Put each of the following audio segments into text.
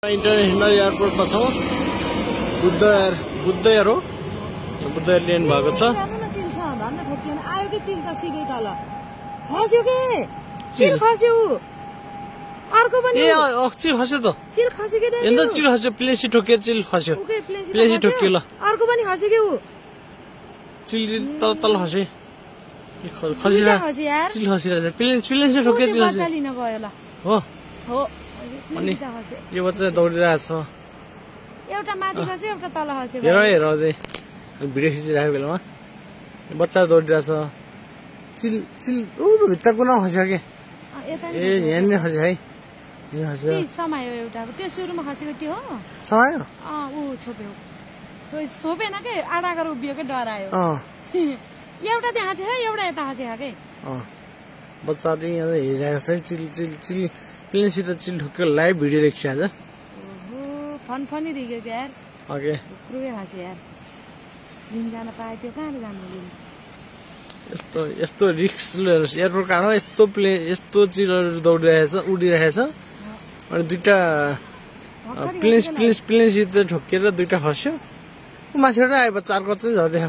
International एयरपोर्टमा छौँ। Buddha air हो। Buddha airline भएको छ। आयो के चिल त सिधै तल खस्यो के चिल खस्यो अर्को पनि ए चिल खस्यो त चिल खस्यो के यन्द चिल खस्यो प्लेसी ठोक्यो चिल खस्यो प्लेसी ठोक्यो ल अर्को पनि खस्यो के उ चिल तल तल खस्यो खसिरा चिल खसिरहेछ प्लेसी ठोक्यो चिल खस्यो लिन गयो ल हो हो अनि यो बच्चा दौडिरहेछ एउटा माथि खस्यो एउटा तल खस्यो हेर हेर अझै भिडियो खिचिरहेको बेलामा बच्चा दौडिरहेछ चिल चिल ऊ भित्र कुना खस्यो के ए यहाँनिर खस्यो है यहाँ खस्यो समायो एउटा त्यो सुरुमा खसेको त्यो हो समायो ऊ छोप्यो छोपेन के आडा गरेर उभियो के डरायो एउटा त्यहाँ छ एउटा यता खसेको के बच्चाले यहाँ हेरिरहेको छ चिल चिल चिल प्लेनसित चिल ठोक्यो लाइभ भिडियो देखियो आज फन फनी देखियो क्या यार ओके क्रुए खस्यो यार लिन जान पाए त्यो कहाँ जानु लिन यस्तो यस्तो रिक्स एयरपोर्ट कहाँ हो यस्तो यस्तो चिलहरू दौडिरहेछ उडिरहेछ अनि दुईटा प्लेनसित ठोकिएर दुईटा खस्यो ऊ माथिबाट आयो बच्चा अर्को चाहिँ झर्दै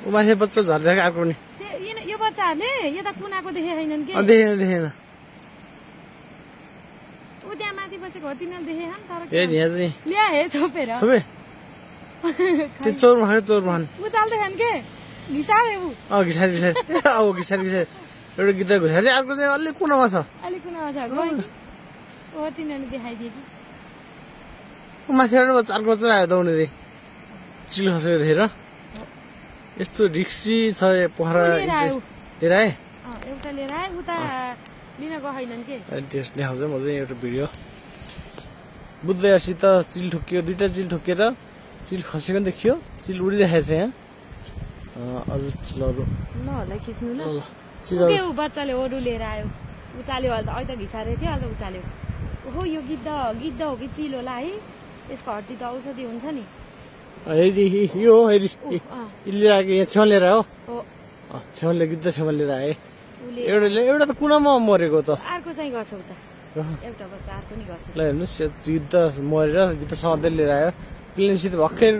ऊ माथि बच्चा झर्दै अर्को पनि यो बच्चाहरूले यता कुनाको देखे छैनन् के देखेन ऊ त्यहाँ माथि बसेको हो तिनीहरू देखे ए यहाँ चाहिँ ल्या हे छोपेर छोपे त्यो चोरमा खायो चोरमा ऊ चाल्दैछन् के घिसारे ऊ घिसारी घिसारी घिसारी घिसारी एउटा गीत घुसारी अर्को चाहिँ अलिक कुनामा छ अलिक कुनामा छ गयो कि ओ तिनीहरूले देखाइदिए कि ऊ माथिबाट बच्चा अर्को चाहिँ आयो दौड्दै चिल खसेको देखेर यस्तो रिक्सी छ पोखरा लिएर आए एउटा लिएर आए उता लिन गएनन् के त्यस देखाउँछ म चाहिँ एउटा भिडियो बुद्ध एयरसित चिल ठोकियो दुईटा चिल ठोकेर चिल खसेको पनि देखियो चिल उडिरहेको छ यहाँ अरू चिलहरू ल होला खिच्नु ल ऊ बच्चाले ओडु लिएर आयो उचाल्यो अहिले त घिसारे थियो अहिले त उचाल्यो ओहो यो गिद्ध हो कि चिल होला है यसको हड्डी त औषधि हुन्छ नि हेरी यो हेरी लिएर आएको यहाँ छेउ लिएर हो छेउले गिद्ध छेउमा लिएर आए एउटा त कुनामा मरेको त अर्को चाहिँ गर्छ उता एउटा बच्चा अर्को नि गर्छ ल हेर्नुहोस् गिद्ध मरेर गिद्ध सधैँ लिएर आयो प्लेनसित भर्खर